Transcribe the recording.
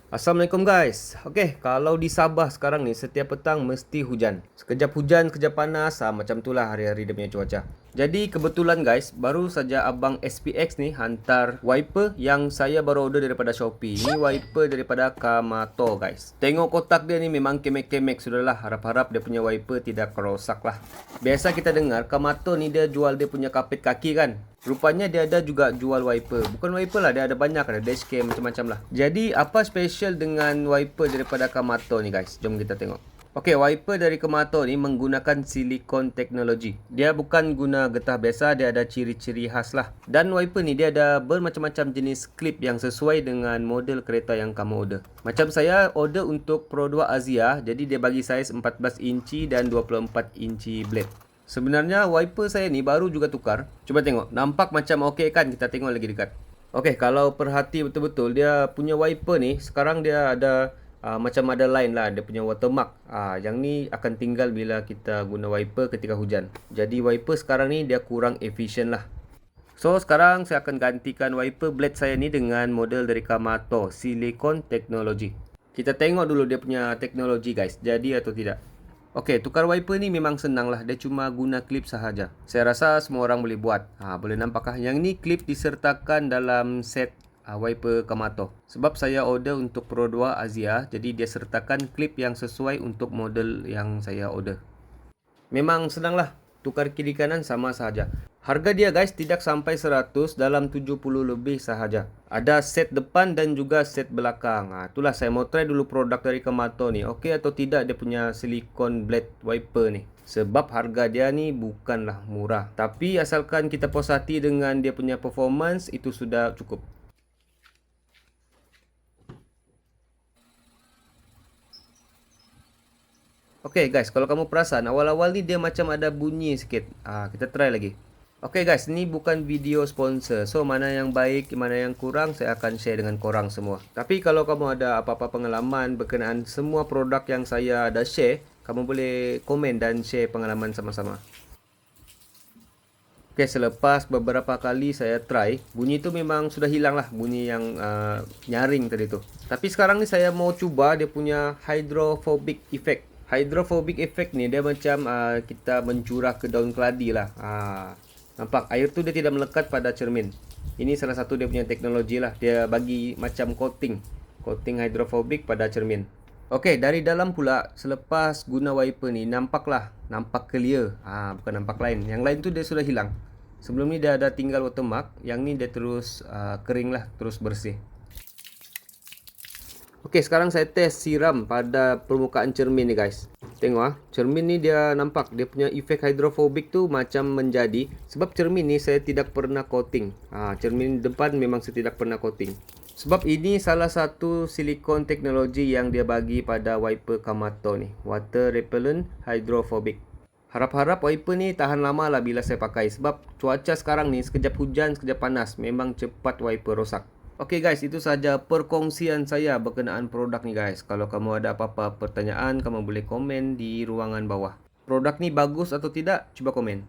Assalamualaikum guys. Okey, kalau di Sabah sekarang ni setiap petang mesti hujan. Sekejap hujan, sekejap panas, macam itulah hari-hari dia punya cuaca. Jadi kebetulan guys, baru saja abang SPX ni hantar wiper yang saya baru order daripada Shopee. Ini wiper daripada Kamato guys. Tengok kotak dia ni memang kemek-kemek sudahlah. Harap-harap dia punya wiper tidak rosak lah. Biasa kita dengar Kamato ni dia jual dia punya kapit kaki kan. Rupanya dia ada juga jual wiper. Bukan wiper lah, dia ada banyak, ada dashcam macam-macam lah. Jadi apa special dengan wiper daripada Kamato ni guys? Jom kita tengok. Okey, wiper dari Kamato ni menggunakan silikon teknologi. Dia bukan guna getah biasa, dia ada ciri-ciri khas lah. Dan wiper ni dia ada bermacam-macam jenis klip yang sesuai dengan model kereta yang kamu order. Macam saya order untuk Pro 2 Asia, jadi dia bagi saiz 14 inci dan 24 inci blade. Sebenarnya wiper saya ni baru juga tukar. Cuba tengok, nampak macam okey kan? Kita tengok lagi dekat. Okey, kalau perhati betul-betul dia punya wiper ni sekarang dia ada macam ada line lah, dia punya watermark. Yang ni akan tinggal bila kita guna wiper ketika hujan. Jadi wiper sekarang ni dia kurang efisien lah. So sekarang saya akan gantikan wiper blade saya ni dengan model dari Kamato, silikon teknologi. Kita tengok dulu dia punya teknologi guys, jadi atau tidak. Okey, tukar wiper ni memang senang lah. Dia cuma guna klip sahaja. Saya rasa semua orang boleh buat. Boleh nampak kah? Yang ni klip disertakan dalam set wiper Kamato. Sebab saya order untuk Pro 2 Asia, jadi dia sertakan klip yang sesuai untuk model yang saya order. Memang senang lah. Tukar kiri kanan sama sahaja. Harga dia guys tidak sampai 100, dalam 70 lebih sahaja. Ada set depan dan juga set belakang. Itulah saya mau try dulu produk dari Kamato ni. Okey atau tidak dia punya silikon blade wiper ni. Sebab harga dia ni bukanlah murah. Tapi asalkan kita puas hati dengan dia punya performance, itu sudah cukup. Okey guys, kalau kamu perasan awal-awal ni dia macam ada bunyi sikit. Kita try lagi. Okey guys, ni bukan video sponsor. So mana yang baik, mana yang kurang saya akan share dengan korang semua. Tapi kalau kamu ada apa-apa pengalaman berkenaan semua produk yang saya ada share, kamu boleh komen dan share pengalaman sama-sama. Okey, selepas beberapa kali saya try, bunyi tu memang sudah hilang lah, bunyi yang nyaring tadi tu. Tapi sekarang ni saya mau cuba dia punya hydrophobic effect. Hydrophobic effect ni dia macam kita mencurah ke daun keladi lah. Nampak air tu dia tidak melekat pada cermin. Ini salah satu dia punya teknologi lah. Dia bagi macam coating hydrophobic pada cermin. Okey, dari dalam pula selepas guna wiper ni nampak clear. Bukan nampak lain. Yang lain tu dia sudah hilang. Sebelum ni dia ada tinggal watermark, yang ni dia terus kering lah, terus bersih. Okey, sekarang saya test siram pada permukaan cermin ni guys. Tengok cermin ni dia nampak dia punya efek hydrophobic tu macam menjadi. Sebab cermin ni saya tidak pernah coating. Cermin depan memang saya tidak pernah coating. Sebab ini salah satu silikon teknologi yang dia bagi pada wiper Kamato ni, water repellent hydrophobic. Harap-harap wiper ni tahan lama lah bila saya pakai. Sebab cuaca sekarang ni sekejap hujan, sekejap panas, memang cepat wiper rosak. Okey guys, itu saja perkongsian saya berkenaan produk ni guys. Kalau kamu ada apa-apa pertanyaan, kamu boleh komen di ruangan bawah. Produk ni bagus atau tidak? Cuba komen.